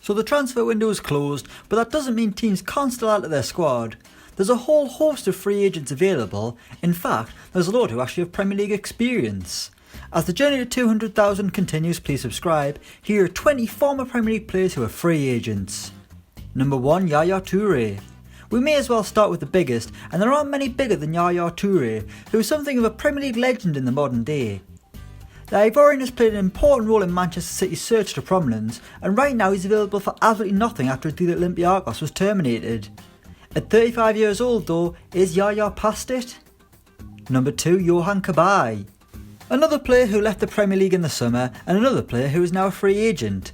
so the transfer window is closed, but that doesn't mean teams can't still add to their squad. There's a whole host of free agents available. In fact, there's a lot who actually have Premier League experience. As the journey to 200,000 continues, please subscribe. Here are 20 former Premier League players who are free agents. Number 1, Yaya Toure. We may as well start with the biggest, and there aren't many bigger than Yaya Toure, who is something of a Premier League legend in the modern day. The Ivorian has played an important role in Manchester City's surge to prominence, and right now he's available for absolutely nothing after his deal at Olympiacos was terminated. At 35 years old though, is Yaya past it? Number 2, Yohan Cabaye. Another player who left the Premier League in the summer, and another player who is now a free agent.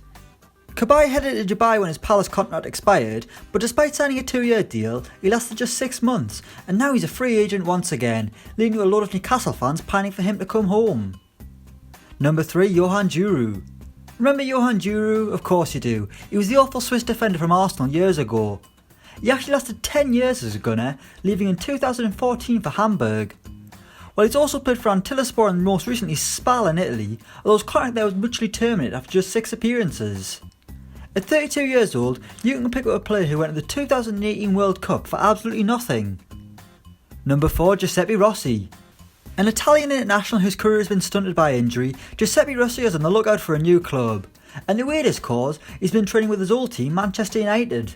Cabaye headed to Dubai when his Palace contract expired, but despite signing a 2-year deal, he lasted just 6 months, and now he's a free agent once again, leading to a lot of Newcastle fans pining for him to come home. Number 3, Johan Djourou. Remember Johan Djourou? Of course you do. He was the awful Swiss defender from Arsenal years ago. He actually lasted 10 years as a gunner, leaving in 2014 for Hamburg. Well, he's also played for Antalyaspor and most recently Spal in Italy, although his contract there was mutually terminated after just 6 appearances. At 32 years old, you can pick up a player who went to the 2018 World Cup for absolutely nothing. Number 4, Giuseppe Rossi. An Italian international whose career has been stunted by injury, Giuseppe Rossi is on the lookout for a new club. And the way this cause, he's been training with his old team, Manchester United.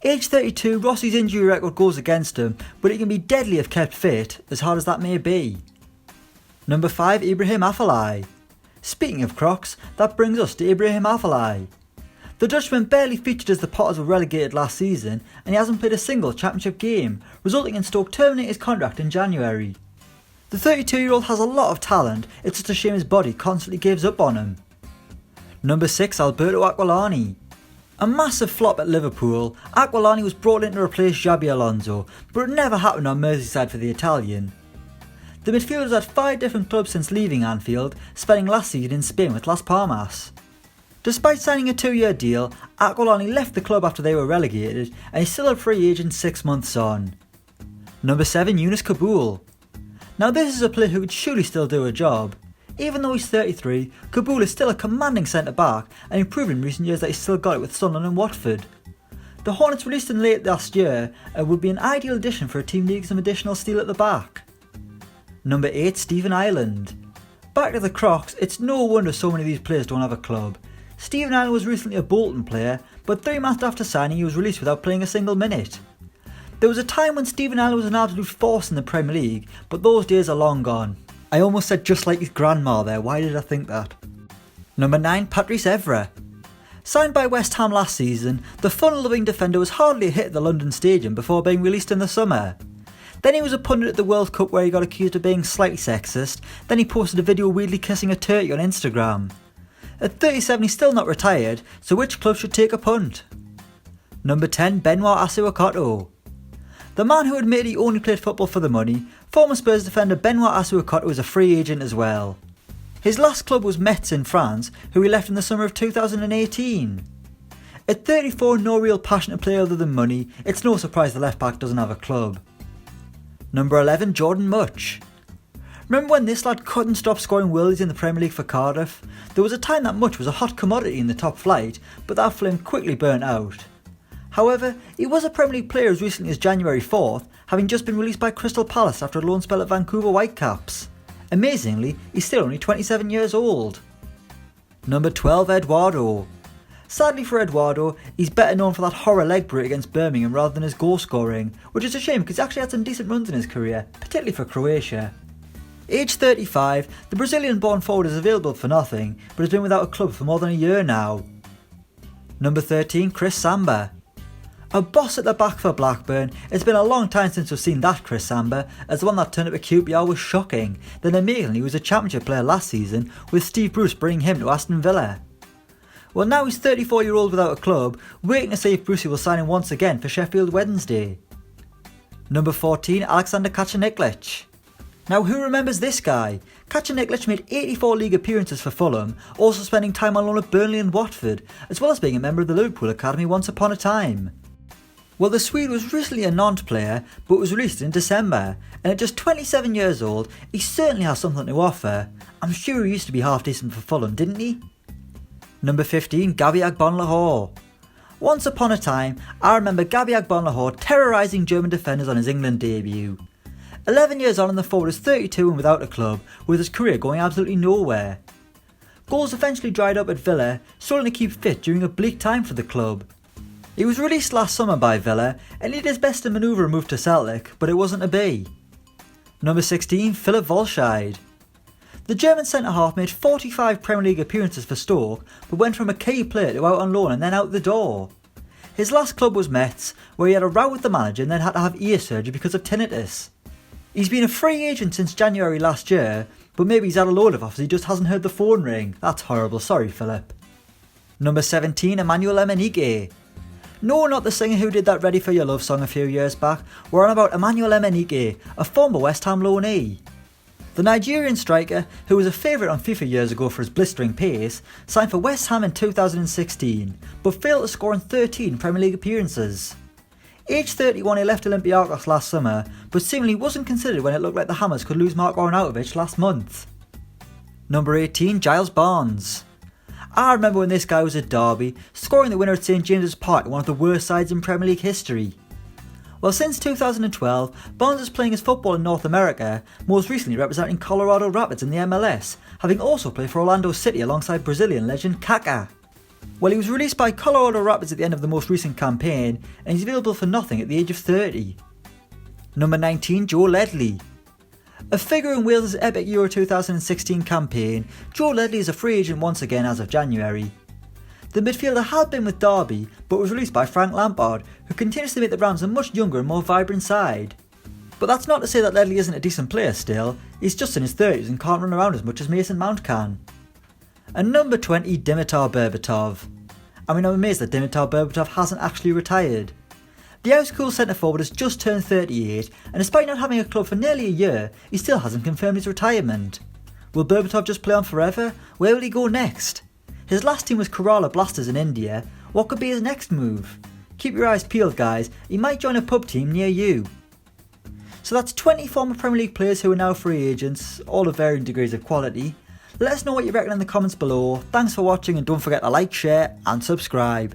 Age 32, Rossi's injury record goes against him, but he can be deadly if kept fit, as hard as that may be. Number 5, Ibrahim Afellay. Speaking of Crocs, that brings us to Ibrahim Afellay. The Dutchman barely featured as the Potters were relegated last season, and he hasn't played a single championship game, resulting in Stoke terminating his contract in January. The 32-year-old has a lot of talent, it's just a shame his body constantly gives up on him. Number 6, Alberto Aquilani. A massive flop at Liverpool, Aquilani was brought in to replace Xabi Alonso, but it never happened on Merseyside for the Italian. The midfielder's had 5 different clubs since leaving Anfield, spending last season in Spain with Las Palmas. Despite signing a 2-year deal, Aquilani left the club after they were relegated, and he's still a free agent 6 months on. Number 7, Younes Kaboul. Now this is a player who could surely still do a job. Even though he's 33, Kaboul is still a commanding centre-back, and he proved in recent years that he's still got it with Sunderland and Watford. The Hornets released him late last year and would be an ideal addition for a team needing some additional steel at the back. Number 8, Stephen Ireland. Back to the Crocs, it's no wonder so many of these players don't have a club. Stephen Ireland was recently a Bolton player, but 3 months after signing he was released without playing a single minute. There was a time when Stephen Ireland was an absolute force in the Premier League, but those days are long gone. I almost said just like his grandma there, why did I think that? Number 9, Patrice Evra. Signed by West Ham last season, the fun-loving defender was hardly a hit at the London Stadium before being released in the summer. Then he was a pundit at the World Cup where he got accused of being slightly sexist, then he posted a video weirdly kissing a turkey on Instagram. At 37 he's still not retired, so which club should take a punt? Number 10, Benoit Assefa. The man who admitted he only played football for the money, former Spurs defender Benoit Assefa is a free agent as well. His last club was Metz in France, who he left in the summer of 2018. At 34, no real passion to play other than money, it's no surprise the left back doesn't have a club. Number 11, Jordan Much. Remember when this lad couldn't stop scoring worldies in the Premier League for Cardiff? There was a time that Much was a hot commodity in the top flight, but that flame quickly burnt out. However, he was a Premier League player as recently as January 4th, having just been released by Crystal Palace after a loan spell at Vancouver Whitecaps. Amazingly, he's still only 27 years old. Number 12, Eduardo. Sadly for Eduardo, he's better known for that horror leg break against Birmingham rather than his goal scoring, which is a shame because he actually had some decent runs in his career, particularly for Croatia. Age 35, the Brazilian-born forward is available for nothing, but has been without a club for more than a year now. Number 13, Chris Samba. A boss at the back for Blackburn, it's been a long time since we've seen that Chris Samba, as the one that turned up at QPR was shocking, then amazingly he was a championship player last season, with Steve Bruce bringing him to Aston Villa. Well now he's 34-year-old without a club, waiting to see if Brucey will sign him once again for Sheffield Wednesday. Number 14, Alexander Kacaniklic. Now who remembers this guy? Kacaniklic made 84 league appearances for Fulham, also spending time on loan at Burnley and Watford, as well as being a member of the Liverpool Academy once upon a time. Well, the Swede was recently a Nantes player, but was released in December, and at just 27 years old, he certainly has something to offer. I'm sure he used to be half decent for Fulham, didn't he? Number 15, Gabby Agbonlahor. Once upon a time, I remember Gabby Agbonlahor terrorising German defenders on his England debut. 11 years on and the forward is 32 and without a club, with his career going absolutely nowhere. Goals eventually dried up at Villa, struggling to keep fit during a bleak time for the club. He was released last summer by Villa and did his best to manoeuvre a move to Celtic, but it wasn't to be. Number 16, Philip Walsh. The German centre-half made 45 Premier League appearances for Stoke, but went from a key player to out on loan and then out the door. His last club was Metz, where he had a row with the manager and then had to have ear surgery because of tinnitus. He's been a free agent since January last year, but maybe he's had a load of offers, he just hasn't heard the phone ring. That's horrible, sorry Philip. Number 17, Emmanuel Emenike. No, not the singer who did that Ready For Your Love song a few years back. We're on about Emmanuel Emenike, a former West Ham loanee. The Nigerian striker, who was a favourite on FIFA years ago for his blistering pace, signed for West Ham in 2016, but failed to score in 13 Premier League appearances. Aged 31, he left Olympiacos last summer, but seemingly wasn't considered when it looked like the Hammers could lose Marko Arnautovic last month. Number 18, Giles Barnes. I remember when this guy was at Derby, scoring the winner at St James's Park, one of the worst sides in Premier League history. Well, since 2012, Barnes is playing his football in North America, most recently representing Colorado Rapids in the MLS, having also played for Orlando City alongside Brazilian legend Kaká. Well, he was released by Colorado Rapids at the end of the most recent campaign, and he's available for nothing at the age of 30. Number 19, Joe Ledley. A figure in Wales' epic Euro 2016 campaign, Joe Ledley is a free agent once again as of January. The midfielder had been with Derby, but was released by Frank Lampard, who continues to make the Rams a much younger and more vibrant side. But that's not to say that Ledley isn't a decent player still, he's just in his 30s and can't run around as much as Mason Mount can. And number 20, Dimitar Berbatov. I'm amazed that Dimitar Berbatov hasn't actually retired. The out-school centre-forward has just turned 38, and despite not having a club for nearly a year, he still hasn't confirmed his retirement. Will Berbatov just play on forever? Where will he go next? His last team was Kerala Blasters in India. What could be his next move? Keep your eyes peeled, guys, he might join a pub team near you. So that's 20 former Premier League players who are now free agents, all of varying degrees of quality. Let us know what you reckon in the comments below. Thanks for watching and don't forget to like, share and subscribe.